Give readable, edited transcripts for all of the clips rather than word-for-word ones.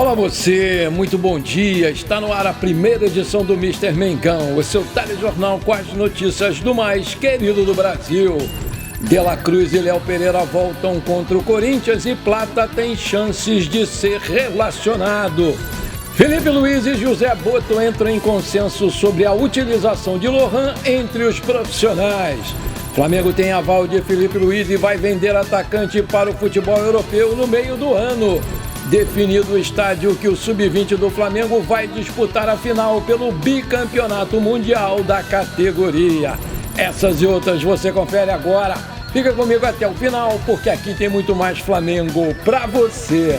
Olá você, muito bom dia. Está no ar a primeira edição do Mister Mengão, o seu telejornal com as notícias do mais querido do Brasil. De La Cruz e Léo Pereira voltam contra o Corinthians e Plata tem chances de ser relacionado. Felipe Luiz e José Boto entram em consenso sobre a utilização de Lohan entre os profissionais. Flamengo tem aval de Felipe Luiz e vai vender atacante para o futebol europeu no meio do ano. Definido o estádio que o Sub-20 do Flamengo vai disputar a final pelo bicampeonato mundial da categoria. Essas e outras você confere agora. Fica comigo até o final, porque aqui tem muito mais Flamengo pra você.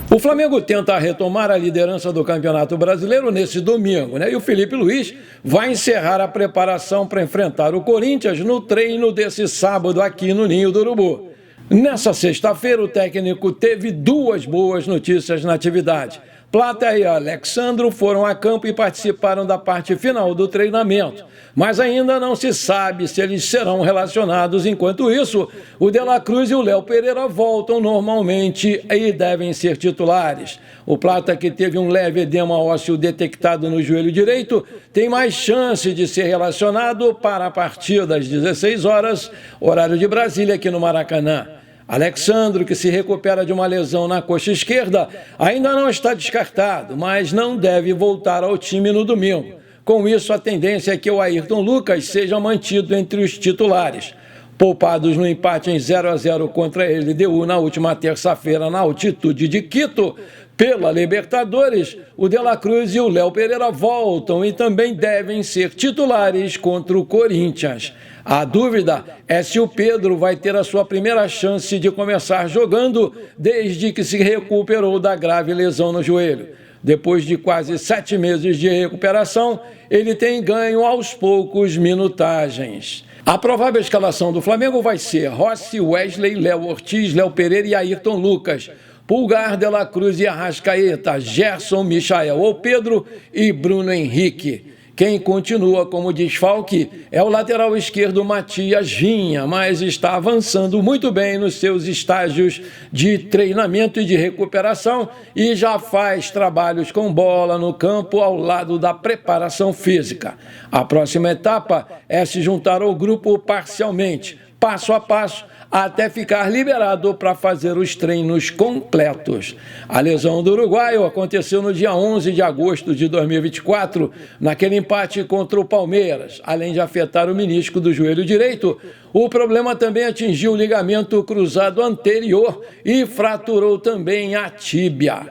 O Flamengo tenta retomar a liderança do Campeonato Brasileiro nesse domingo, né? E o Felipe Luiz vai encerrar a preparação para enfrentar o Corinthians no treino desse sábado aqui no Ninho do Urubu. Nessa sexta-feira, o técnico teve duas boas notícias na atividade. Plata e Alexandro foram a campo e participaram da parte final do treinamento, mas ainda não se sabe se eles serão relacionados. Enquanto isso, o De La Cruz e o Léo Pereira voltam normalmente e devem ser titulares. O Plata, que teve um leve edema ósseo detectado no joelho direito, tem mais chance de ser relacionado para a partida às 16 horas, horário de Brasília, aqui no Maracanã. Alexandro, que se recupera de uma lesão na coxa esquerda, ainda não está descartado, mas não deve voltar ao time no domingo. Com isso, a tendência é que o Ayrton Lucas seja mantido entre os titulares. Poupados no empate em 0-0 contra a LDU na última terça-feira na altitude de Quito, pela Libertadores, o De La Cruz e o Léo Pereira voltam e também devem ser titulares contra o Corinthians. A dúvida é se o Pedro vai ter a sua primeira chance de começar jogando desde que se recuperou da grave lesão no joelho. Depois de quase 7 meses de recuperação, ele tem ganho aos poucos minutagens. A provável escalação do Flamengo vai ser Rossi, Wesley, Léo Ortiz, Léo Pereira e Ayrton Lucas. Pulgar, De La Cruz e Arrascaeta, Gerson, Michael ou Pedro e Bruno Henrique. Quem continua como desfalque é o lateral esquerdo Matias Vinha, mas está avançando muito bem nos seus estágios de treinamento e de recuperação e já faz trabalhos com bola no campo ao lado da preparação física. A próxima etapa é se juntar ao grupo parcialmente, passo a passo, até ficar liberado para fazer os treinos completos. A lesão do uruguaio aconteceu no dia 11 de agosto de 2024, naquele empate contra o Palmeiras. Além de afetar o menisco do joelho direito, o problema também atingiu o ligamento cruzado anterior e fraturou também a tíbia.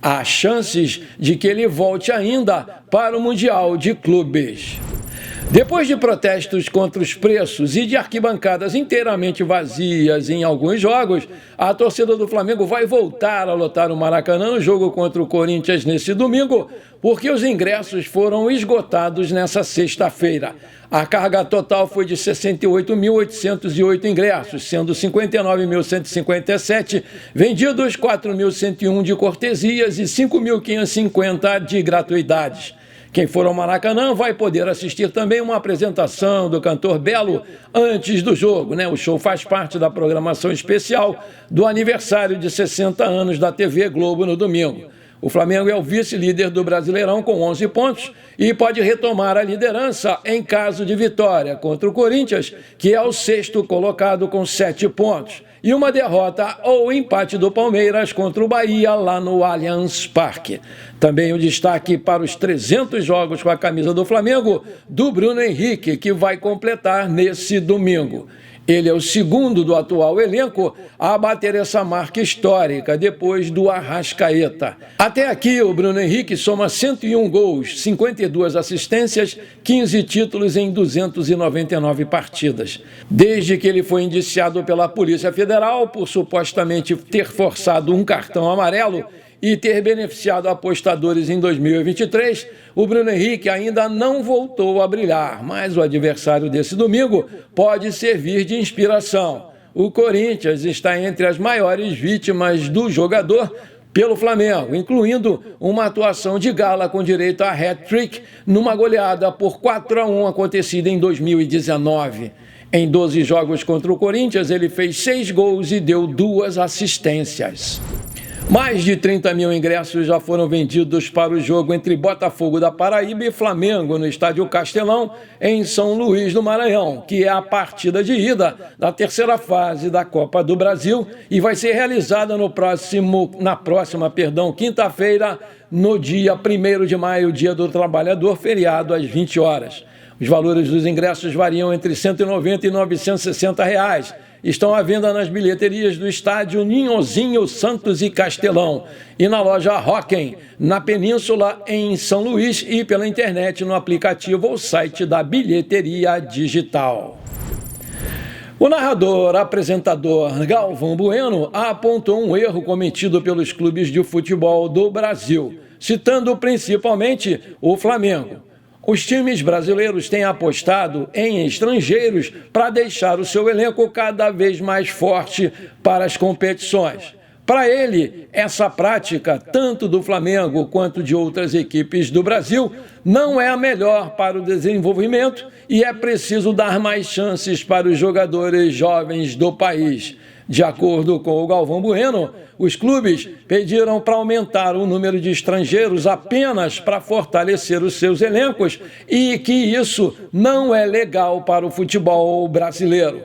Há chances de que ele volte ainda para o Mundial de Clubes. Depois de protestos contra os preços e de arquibancadas inteiramente vazias em alguns jogos, a torcida do Flamengo vai voltar a lotar o Maracanã no jogo contra o Corinthians nesse domingo, porque os ingressos foram esgotados nessa sexta-feira. A carga total foi de 68.808 ingressos, sendo 59.157 vendidos, 4.101 de cortesias e 5.550 de gratuidades. Quem for ao Maracanã vai poder assistir também uma apresentação do cantor Belo antes do jogo, né? O show faz parte da programação especial do aniversário de 60 anos da TV Globo no domingo. O Flamengo é o vice-líder do Brasileirão com 11 pontos e pode retomar a liderança em caso de vitória contra o Corinthians, que é o sexto colocado com 7 pontos. E uma derrota ou empate do Palmeiras contra o Bahia lá no Allianz Parque. Também o destaque para os 300 jogos com a camisa do Flamengo, do Bruno Henrique, que vai completar nesse domingo. Ele é o segundo do atual elenco a bater essa marca histórica, depois do Arrascaeta. Até aqui, o Bruno Henrique soma 101 gols, 52 assistências, 15 títulos em 299 partidas. Desde que ele foi indiciado pela Polícia Federal por supostamente ter forçado um cartão amarelo e ter beneficiado apostadores em 2023, o Bruno Henrique ainda não voltou a brilhar, mas o adversário desse domingo pode servir de inspiração. O Corinthians está entre as maiores vítimas do jogador pelo Flamengo, incluindo uma atuação de gala com direito a hat-trick numa goleada por 4-1 acontecida em 2019. Em 12 jogos contra o Corinthians, ele fez 6 gols e deu 2 assistências. Mais de 30 mil ingressos já foram vendidos para o jogo entre Botafogo da Paraíba e Flamengo no Estádio Castelão, em São Luís do Maranhão, que é a partida de ida da terceira fase da Copa do Brasil e vai ser realizada na próxima quinta-feira, no dia 1º de maio, Dia do Trabalhador, feriado, às 20 horas. Os valores dos ingressos variam entre R$ 190 e R$ 960. Estão à venda nas bilheterias do estádio Ninhozinho, Santos e Castelão e na loja Rocken, na Península, em São Luís, e pela internet no aplicativo ou site da Bilheteria Digital. O apresentador Galvão Bueno apontou um erro cometido pelos clubes de futebol do Brasil, citando principalmente o Flamengo. Os times brasileiros têm apostado em estrangeiros para deixar o seu elenco cada vez mais forte para as competições. Para ele, essa prática, tanto do Flamengo quanto de outras equipes do Brasil, não é a melhor para o desenvolvimento e é preciso dar mais chances para os jogadores jovens do país. De acordo com o Galvão Bueno, os clubes pediram para aumentar o número de estrangeiros apenas para fortalecer os seus elencos e que isso não é legal para o futebol brasileiro.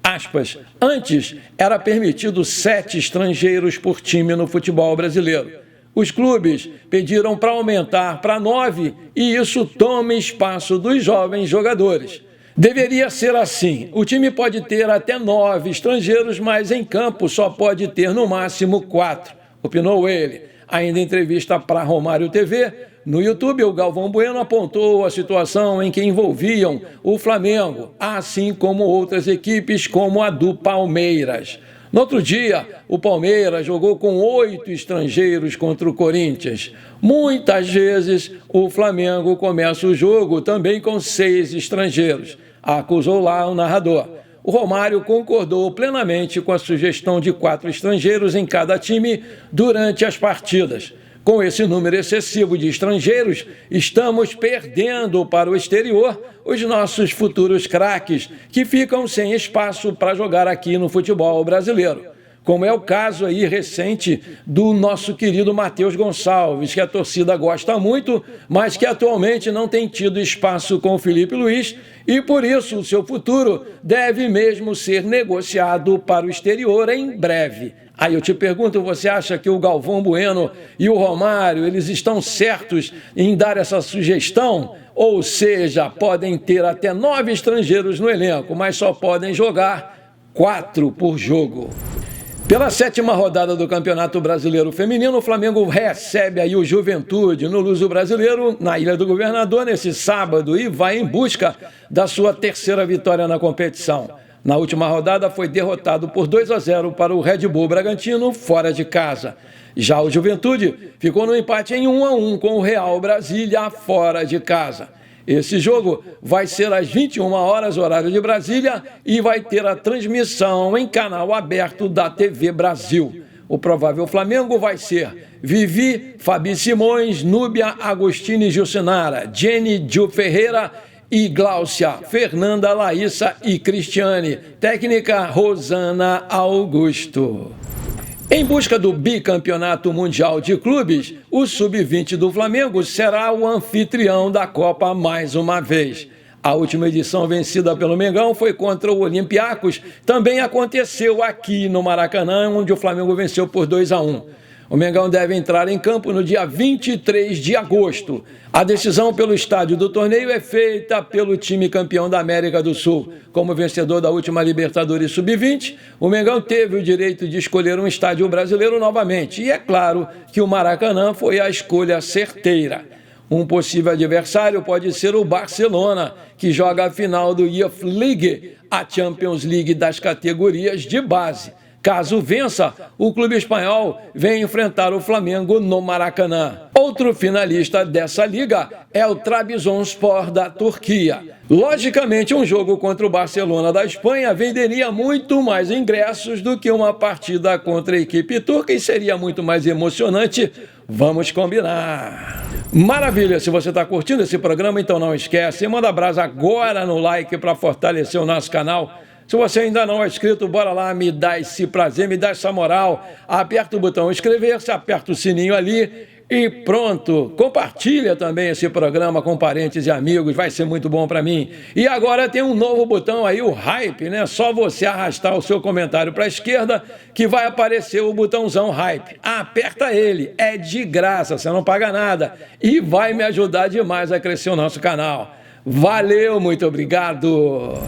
Aspas, antes era permitido 7 estrangeiros por time no futebol brasileiro. Os clubes pediram para aumentar para 9 e isso toma espaço dos jovens jogadores. Deveria ser assim. O time pode ter até 9 estrangeiros, mas em campo só pode ter no máximo 4, opinou ele. Ainda em entrevista para Romário TV, no YouTube, o Galvão Bueno apontou a situação em que envolviam o Flamengo, assim como outras equipes como a do Palmeiras. No outro dia, o Palmeiras jogou com 8 estrangeiros contra o Corinthians. Muitas vezes, o Flamengo começa o jogo também com 6 estrangeiros, acusou lá o narrador. O Romário concordou plenamente com a sugestão de 4 estrangeiros em cada time durante as partidas. Com esse número excessivo de estrangeiros, estamos perdendo para o exterior os nossos futuros craques, que ficam sem espaço para jogar aqui no futebol brasileiro. Como é o caso aí recente do nosso querido Matheus Gonçalves, que a torcida gosta muito, mas que atualmente não tem tido espaço com o Felipe Luiz e, por isso, o seu futuro deve mesmo ser negociado para o exterior em breve. Aí eu te pergunto, você acha que o Galvão Bueno e o Romário, eles estão certos em dar essa sugestão? Ou seja, podem ter até 9 estrangeiros no elenco, mas só podem jogar 4 por jogo. Pela 7ª rodada do Campeonato Brasileiro Feminino, o Flamengo recebe aí o Juventude no Luso Brasileiro, na Ilha do Governador, nesse sábado, e vai em busca da sua 3ª vitória na competição. Na última rodada foi derrotado por 2-0 para o Red Bull Bragantino, fora de casa. Já o Juventude ficou no empate em 1-1 com o Real Brasília, fora de casa. Esse jogo vai ser às 21 horas, horário de Brasília, e vai ter a transmissão em canal aberto da TV Brasil. O provável Flamengo vai ser Vivi, Fabi Simões, Núbia, Agostini Jucinara, Jenny Gil Ferreira e Gláucia, Fernanda, Laíssa e Cristiane. Técnica Rosana Augusto. Em busca do bicampeonato mundial de clubes, o Sub-20 do Flamengo será o anfitrião da Copa mais uma vez. A última edição vencida pelo Mengão foi contra o Olympiacos, também aconteceu aqui no Maracanã, onde o Flamengo venceu por 2-1. O Mengão deve entrar em campo no dia 23 de agosto. A decisão pelo estádio do torneio é feita pelo time campeão da América do Sul. Como vencedor da última Libertadores Sub-20, o Mengão teve o direito de escolher um estádio brasileiro novamente. E é claro que o Maracanã foi a escolha certeira. Um possível adversário pode ser o Barcelona, que joga a final do Youth League, a Champions League das categorias de base. Caso vença, o clube espanhol vem enfrentar o Flamengo no Maracanã. Outro finalista dessa liga é o Trabzonspor da Turquia. Logicamente, um jogo contra o Barcelona da Espanha venderia muito mais ingressos do que uma partida contra a equipe turca e seria muito mais emocionante. Vamos combinar. Maravilha, se você está curtindo esse programa, então não esquece, manda brasa agora no like para fortalecer o nosso canal. Se você ainda não é inscrito, bora lá, me dá esse prazer, me dá essa moral. Aperta o botão inscrever-se, aperta o sininho ali e pronto. Compartilha também esse programa com parentes e amigos, vai ser muito bom para mim. E agora tem um novo botão aí, o Hype, né? Só você arrastar o seu comentário para a esquerda que vai aparecer o botãozão Hype. Aperta ele, é de graça, você não paga nada e vai me ajudar demais a crescer o nosso canal. Valeu, muito obrigado!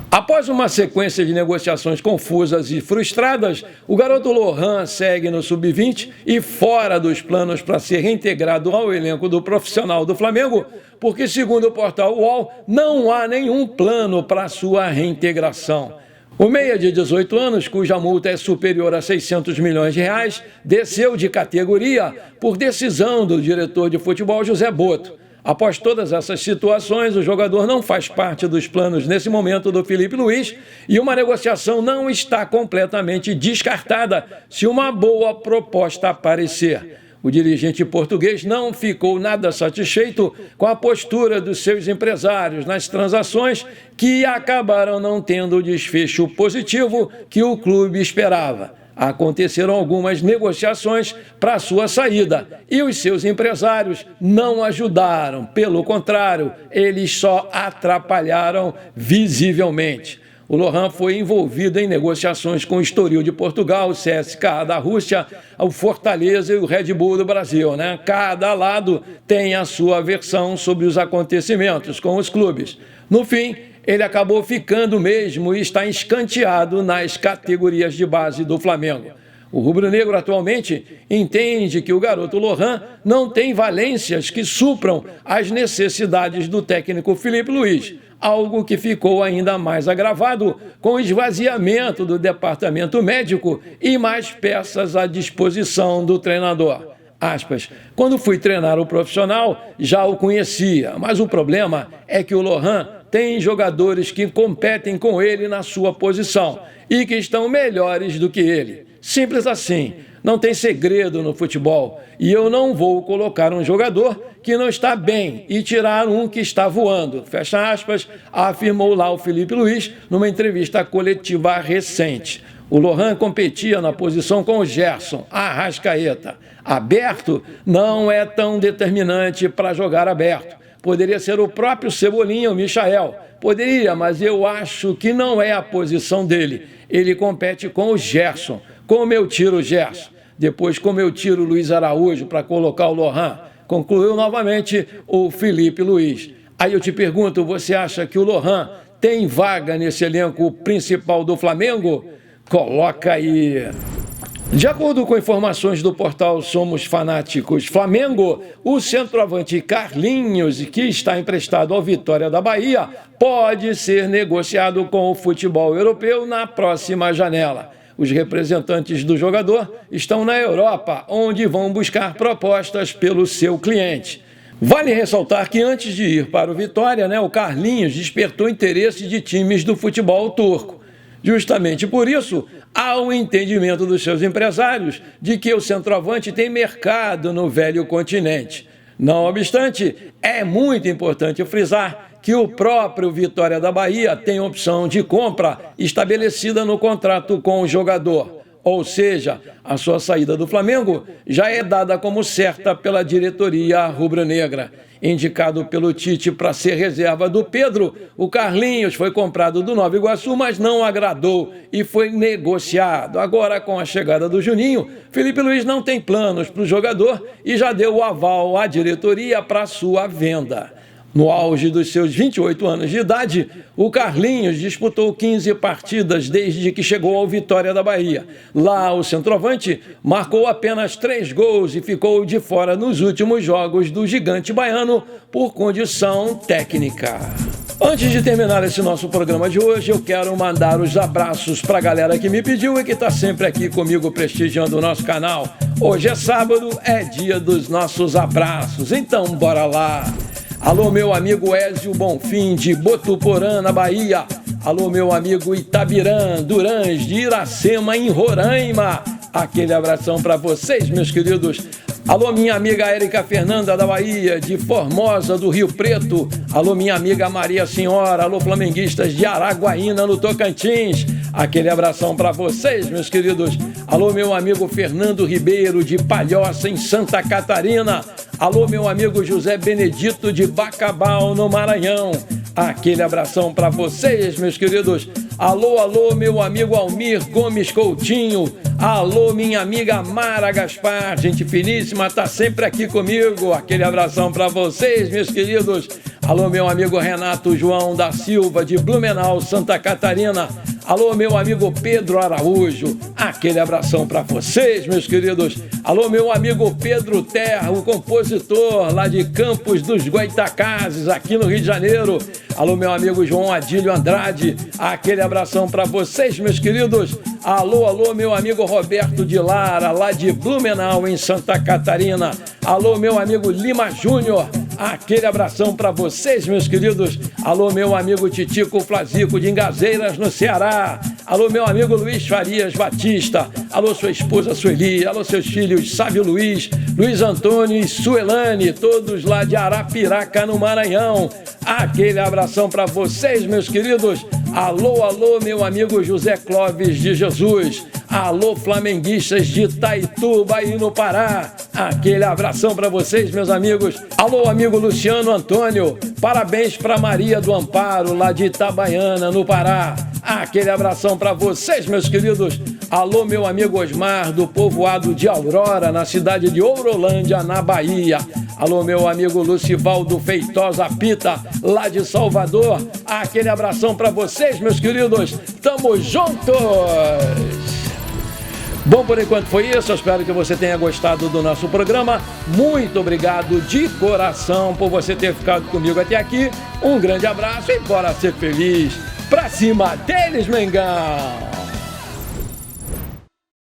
Após uma sequência de negociações confusas e frustradas, o garoto Lohan segue no sub-20 e fora dos planos para ser reintegrado ao elenco do profissional do Flamengo, porque, segundo o portal UOL, não há nenhum plano para sua reintegração. O meia de 18 anos, cuja multa é superior a 600 milhões de reais, desceu de categoria por decisão do diretor de futebol José Boto. Após todas essas situações, o jogador não faz parte dos planos nesse momento do Filipe Luís e uma negociação não está completamente descartada se uma boa proposta aparecer. O dirigente português não ficou nada satisfeito com a postura dos seus empresários nas transações que acabaram não tendo o desfecho positivo que o clube esperava. Aconteceram algumas negociações para sua saída e os seus empresários não ajudaram. Pelo contrário, eles só atrapalharam visivelmente. O Lohan foi envolvido em negociações com o Estoril de Portugal, o CSKA da Rússia, o Fortaleza e o Red Bull do Brasil, né? Cada lado tem a sua versão sobre os acontecimentos com os clubes. No fim, ele acabou ficando mesmo e está escanteado nas categorias de base do Flamengo. O rubro-negro atualmente entende que o garoto Lohan não tem valências que supram as necessidades do técnico Filipe Luís, algo que ficou ainda mais agravado com o esvaziamento do departamento médico e mais peças à disposição do treinador. Aspas, quando fui treinar o profissional, já o conhecia, mas o problema é que o Lohan tem jogadores que competem com ele na sua posição e que estão melhores do que ele. Simples assim, não tem segredo no futebol e eu não vou colocar um jogador que não está bem e tirar um que está voando, fecha aspas, afirmou lá o Filipe Luís numa entrevista coletiva recente. O Lohan competia na posição com o Gerson, Arrascaeta. Aberto não é tão determinante para jogar aberto. Poderia ser o próprio Cebolinha ou Michael. Poderia, mas eu acho que não é a posição dele. Ele compete com o Gerson. Como eu tiro o Gerson? Depois, como eu tiro o Luiz Araújo para colocar o Lohan? Concluiu novamente o Filipe Luís. Aí eu te pergunto, você acha que o Lohan tem vaga nesse elenco principal do Flamengo? Coloca aí. De acordo com informações do portal Somos Fanáticos Flamengo, o centroavante Carlinhos, que está emprestado ao Vitória da Bahia, pode ser negociado com o futebol europeu na próxima janela. Os representantes do jogador estão na Europa, onde vão buscar propostas pelo seu cliente. Vale ressaltar que antes de ir para o Vitória, o Carlinhos despertou interesse de times do futebol turco. Justamente por isso, há um entendimento dos seus empresários de que o centroavante tem mercado no velho continente. Não obstante, é muito importante frisar que o próprio Vitória da Bahia tem opção de compra estabelecida no contrato com o jogador. Ou seja, a sua saída do Flamengo já é dada como certa pela diretoria rubro-negra. Indicado pelo Tite para ser reserva do Pedro, o Carlinhos foi comprado do Nova Iguaçu, mas não agradou e foi negociado. Agora, com a chegada do Juninho, Filipe Luís não tem planos para o jogador e já deu o aval à diretoria para sua venda. No auge dos seus 28 anos de idade, o Carlinhos disputou 15 partidas desde que chegou ao Vitória da Bahia. Lá, o centroavante marcou apenas 3 gols e ficou de fora nos últimos jogos do gigante baiano por condição técnica. Antes de terminar esse nosso programa de hoje, eu quero mandar os abraços para a galera que me pediu e que está sempre aqui comigo prestigiando o nosso canal. Hoje é sábado, é dia dos nossos abraços, então bora lá! Alô, meu amigo Ézio Bonfim, de Botuporã, na Bahia. Alô, meu amigo Itabirã, Durães, de Iracema, em Roraima. Aquele abração para vocês, meus queridos. Alô, minha amiga Érica Fernanda da Bahia, de Formosa, do Rio Preto. Alô, minha amiga Maria Senhora. Alô, flamenguistas de Araguaína, no Tocantins. Aquele abração para vocês, meus queridos. Alô, meu amigo Fernando Ribeiro, de Palhoça, em Santa Catarina. Alô, meu amigo José Benedito, de Bacabal, no Maranhão. Aquele abração para vocês, meus queridos. Alô, alô, meu amigo Almir Gomes Coutinho. Alô, minha amiga Mara Gaspar, gente finíssima, tá sempre aqui comigo. Aquele abração para vocês, meus queridos. Alô, meu amigo Renato João da Silva, de Blumenau, Santa Catarina. Alô, meu amigo Pedro Araújo, aquele abração para vocês, meus queridos. Alô, meu amigo Pedro Terra, o compositor lá de Campos dos Goitacazes, aqui no Rio de Janeiro. Alô, meu amigo João Adílio Andrade, aquele abração para vocês, meus queridos. Alô, alô, meu amigo Roberto de Lara, lá de Blumenau, em Santa Catarina. Alô, meu amigo Lima Júnior, aquele abração para vocês, meus queridos. Alô, meu amigo Titico Flazico, de Engazeiras, no Ceará. Alô, meu amigo Luiz Farias Batista. Alô, sua esposa Sueli. Alô, seus filhos Sávio Luiz, Luiz Antônio e Suelane, todos lá de Arapiraca, no Maranhão. Aquele abração para vocês, meus queridos. Alô, alô, meu amigo José Clóvis de Jesus. Alô, flamenguistas de Itaituba, aí no Pará. Aquele abração para vocês, meus amigos. Alô, amigo Luciano Antônio. Parabéns para Maria do Amparo, lá de Itabaiana, no Pará. Aquele abração para vocês, meus queridos. Alô, meu amigo Osmar, do povoado de Aurora, na cidade de Ourolândia, na Bahia. Alô, meu amigo Lucivaldo Feitosa Pita, lá de Salvador. Aquele abração para vocês, meus queridos. Tamo juntos! Bom, por enquanto foi isso. Eu espero que você tenha gostado do nosso programa. Muito obrigado de coração por você ter ficado comigo até aqui. Um grande abraço e bora ser feliz. Pra cima deles, Mengão!